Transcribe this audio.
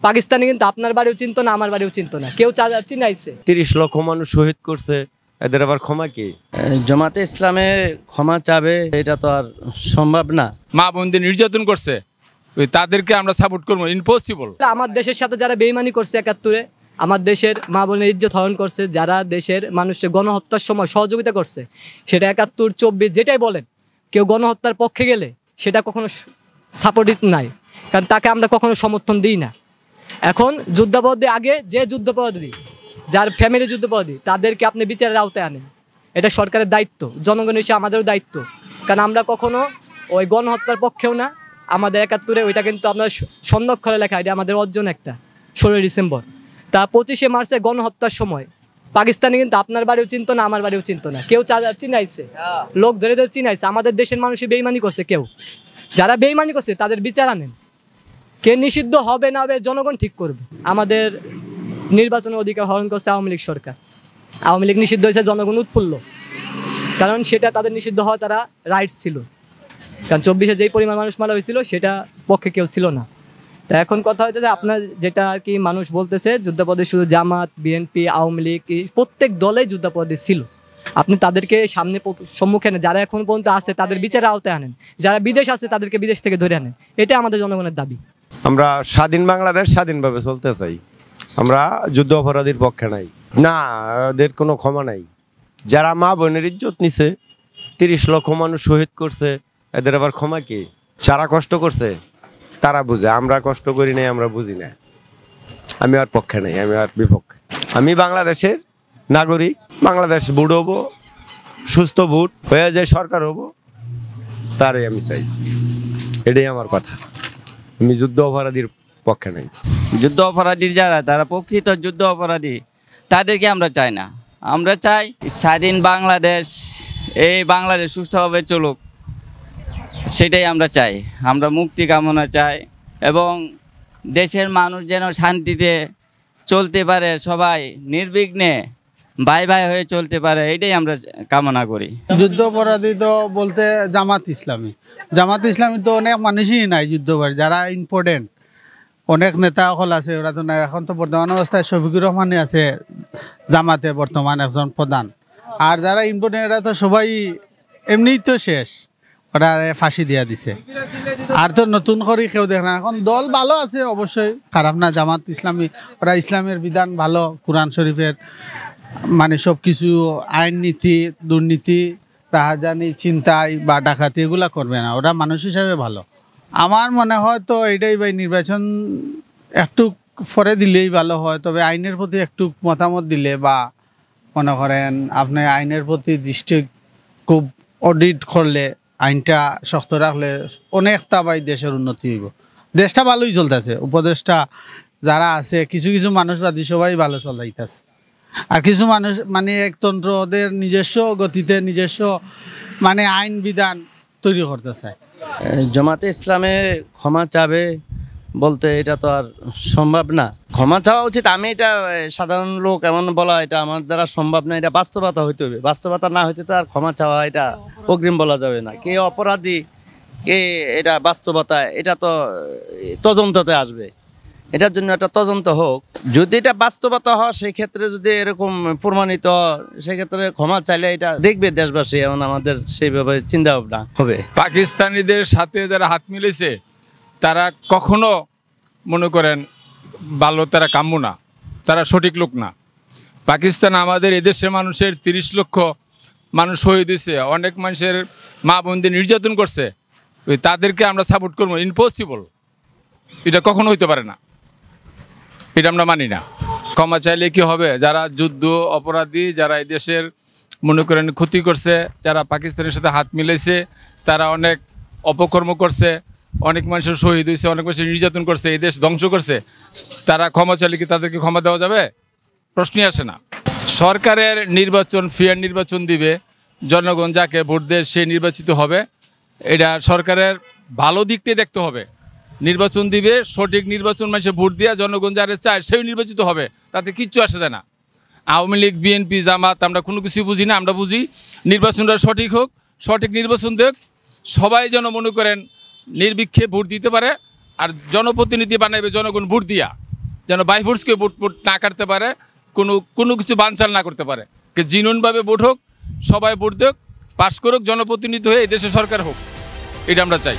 পাকিস্তানি কিন্তু আপনার বাড়িও চিনতো না, আমার বাড়িও চিনতো না, কেউ চিনাইছে। 30 লক্ষ মানুষ শহীদ করছে, এদের আবার ক্ষমা কি? জামাতে ইসলামে ক্ষমা চাবে এটা তো আর সম্ভব না। মা বোনদের নির্যাতন করছে, তাদেরকে আমরা সাপোর্ট করবো? ইম্পসিবল। আমার দেশের সাথে যারা বেইমানি করছে 71-এ, আমার দেশের মা বোনের ইজ্জত হরণ করছে, যারা দেশের মানুষের গণহত্যার সময় সহযোগিতা করছে, সেটা 71, 24 যেটাই বলেন, কেউ গণহত্যার পক্ষে গেলে সেটা কখনো সাপোর্টিভ নাই, কারণ তাকে আমরা কখনো সমর্থন দিই না। এখন যুদ্ধাপরাধী, আগে যে যুদ্ধাপরাধী, যার ফ্যামিলি যুদ্ধাপরাধী, তাদেরকে আপনি বিচারের আওতায় আনেন, এটা সরকারের দায়িত্ব, জনগণ হিসেবে আমাদেরও দায়িত্ব। কারণ আমরা কখনো ওই গণহত্যার পক্ষেও না। আমাদের 71-এ ওইটা কিন্তু আপনার সন্ধ্যক্ষরে লেখা, এটা আমাদের অর্জন একটা 16 ডিসেম্বর। তা 25শে মার্চে গণহত্যার সময় পাকিস্তানি কিন্তু আপনার বাড়িও চিনতো না, আমার বাড়িও চিনতো না, কেউ চিনাইছে, লোক ধরে ধরে চিনাইছে। আমাদের দেশের মানুষই বেইমানি করছে, কেউ যারা বেইমানি করছে তাদের বিচার আনেন। কে নিষিদ্ধ হবে না হবে জনগণ ঠিক করবে। আমাদের নির্বাচনের অধিকার হরণ করছে আওয়ামী লীগ সরকার। আওয়ামী লীগ নিষিদ্ধ হয়েছে, জনগণ উৎফুল্ল, কারণ সেটা তাদের নিষিদ্ধ হওয়া তারা রাইটস ছিল, কারণ 24-এ যেই পরিমাণ মানুষ মারা হয়েছিল সেটা পক্ষে কেউ ছিল না। তা এখন কথা হইতেছে আপনার যেটা আর কি মানুষ বলতেছে যুদ্ধাপরাধী শুধু জামাত, বিএনপি, আওয়ামী লীগ, প্রত্যেক দলেই যুদ্ধাপরাধী ছিল। আপনি তাদেরকে সম্মুখে আনেন, যারা এখন পর্যন্ত আছে তাদের বিচারের আওতায় আনেন, যারা বিদেশ আছে তাদেরকে বিদেশ থেকে ধরে আনেন, এটা আমাদের জনগণের দাবি। আমরা স্বাধীন বাংলাদেশ স্বাধীনভাবে চলতে চাই, আমরা যুদ্ধ অপরাধীর পক্ষে নাই, না এদের কোনো ক্ষমা নাই। যারা মা বোনের ইজ্জত নিছে, 30 লক্ষ মানুষ শহীদ করছে, এদের আবার ক্ষমা কি? যারা কষ্ট করছে তারা বুঝে, আমরা কষ্ট করি নাই, আমরা বুঝি না। আমি আর পক্ষে নাই, আমি আর বিপক্ষে। আমি বাংলাদেশের নাগরিক, বাংলাদেশ ভোট হবো, সুস্থ ভোট হয়ে যায়, সরকার হবো, তারই আমি চাই, এটাই আমার কথা। আমি যুদ্ধ অপরাধীর পক্ষে নাই। যুদ্ধ অপরাধী যারা, তারা প্রকৃত যুদ্ধ অপরাধী, তাদেরকে আমরা চাই না। আমরা চাই স্বাধীন বাংলাদেশ, এই বাংলাদেশ সুষ্ঠুভাবে চলুক, সেটাই আমরা চাই। আমরা মুক্তি কামনা চাই এবং দেশের মানুষ যেন শান্তিতে চলতে পারে, সবাই নির্বিঘ্নে ভাই ভাই হয়ে চলতে পারে, এটাই আমরা কামনা করি। যুদ্ধ অপরাধী তো বলতে জামাত ইসলামী তো অনেক মানুষই নাই যুদ্ধ অপরাধী, যারা ইম্পর্টেন্ট অনেক নেতা সকল আছে, ওরা তো নাই। এখন তো বর্তমান অবস্থায় শফিকুর রহমানই আছে জামাতে বর্তমান একজন প্রধান, আর যারা ইম্পর্টেন্ট এরা তো সবাই এমনিই তো শেষ, ওরা ফাঁসি দিয়া দিছে, আর তো নতুন করে কেউ দেখ না। এখন দল ভালো আছে অবশ্যই, খারাপ না। জামাত ইসলামী, ওরা ইসলামের বিধান ভালো, কোরআন শরীফের মানে সব কিছু, আইন নীতি, দুর্নীতি, রাহাজানি, চিন্তাই বা ডাকাতি এগুলা করবে না, ওরা মানুষ হিসাবে ভালো। আমার মনে হয় তো এটাই ভাই, নির্বাচন একটু পরে দিলেই ভালো হয়, তবে আইনের প্রতি একটু মতামত দিলে, বা মনে করেন আপনি আইনের প্রতি দৃষ্টি খুব অডিট করলে, আইনটা শক্ত রাখলে অনেকটা ভাই দেশের উন্নতি হইব। দেশটা ভালোই চলতেছে, উপদেশটা যারা আছে কিছু কিছু মানুষবাদী সবাই ভালো চলাইতেছে, আর কিছু মানুষ মানে একতন্ত্র, ওদের নিজস্ব গতিতে নিজস্ব মানে আইন বিধান তৈরি করতে চায়। জামাতে ইসলামে ক্ষমা চাবে বলতে এটা তো আর সম্ভব না। ক্ষমা চাওয়া উচিত, আমি এটা সাধারণ লোক এমন বলা এটা আমার দ্বারা সম্ভব না, এটা বাস্তবতা হইতে হবে। বাস্তবতা না হইতে তো আর ক্ষমা চাওয়া এটা অগ্রিম বলা যাবে না। কে অপরাধী, কে এটা বাস্তবতা, এটা তো তদন্ততে আসবে, এটার জন্য একটা তদন্ত হোক। যদি এটা বাস্তবতা হয়, সেই ক্ষেত্রে যদি এরকম প্রমাণিত, সেক্ষেত্রে ক্ষমা চাইলে এটা দেখবে দেশবাসী, এমন আমাদের সেইভাবে চিন্তা ভাবনা হবে। পাকিস্তানিদের সাথে যারা হাত মিলেছে তারা কখনো মনে করেন ভালো, তারা কাম্য না, তারা সঠিক লোক না। পাকিস্তান আমাদের এদেশের মানুষের 30 লক্ষ মানুষ শহীদ হয়েছে, অনেক মানুষের মা বোনদের নির্যাতন করছে, তাদেরকে আমরা সাপোর্ট করবো? ইম্পসিবল, এটা কখনো হইতে পারে না, এটা আমরা মানি না। ক্ষমা চাইলে কি হবে? যারা যুদ্ধ অপরাধী, যারা এই দেশের মনে করেন ক্ষতি করছে, যারা পাকিস্তানের সাথে হাত মিলাইছে, তারা অনেক অপকর্ম করছে, অনেক মানুষের শহীদ হয়েছে, অনেক মানুষের নির্যাতন করছে, এই দেশ ধ্বংস করছে, তারা ক্ষমা চাইলে কি তাদেরকে ক্ষমা দেওয়া যাবে? প্রশ্নই আসে না। সরকারের নির্বাচন, ফেয়ার নির্বাচন দিবে, জনগণ যাকে ভোট দেয় সে নির্বাচিত হবে, এটা সরকারের ভালো দিকটাই দেখতে হবে। নির্বাচন দিবে, সঠিক নির্বাচন, মানুষের ভোট দেওয়া, জনগণ যারা চায় সেই নির্বাচিত হবে, তাতে কিচ্ছু আসে যায় না। আওয়ামী লীগ, বিএনপি, জামাত আমরা কোনো কিছু বুঝি না। আমরা বুঝি নির্বাচনটা সঠিক হোক, সঠিক নির্বাচন দেখ, সবাই যেন মনে করেন নির্বিক্ষে ভোট দিতে পারে, আর জনপ্রতিনিধি বানাইবে জনগণ ভোট দিয়া। যেন বাইফোর্সকে ভোট না কাটতে পারে, কোনো কিছু বানচাল না করতে পারে, জিনুনভাবে ভোট হোক, সবাই ভোট দেখ, পাশ করুক, জনপ্রতিনিধি হয়ে এই দেশে সরকার হোক, এটা আমরা চাই।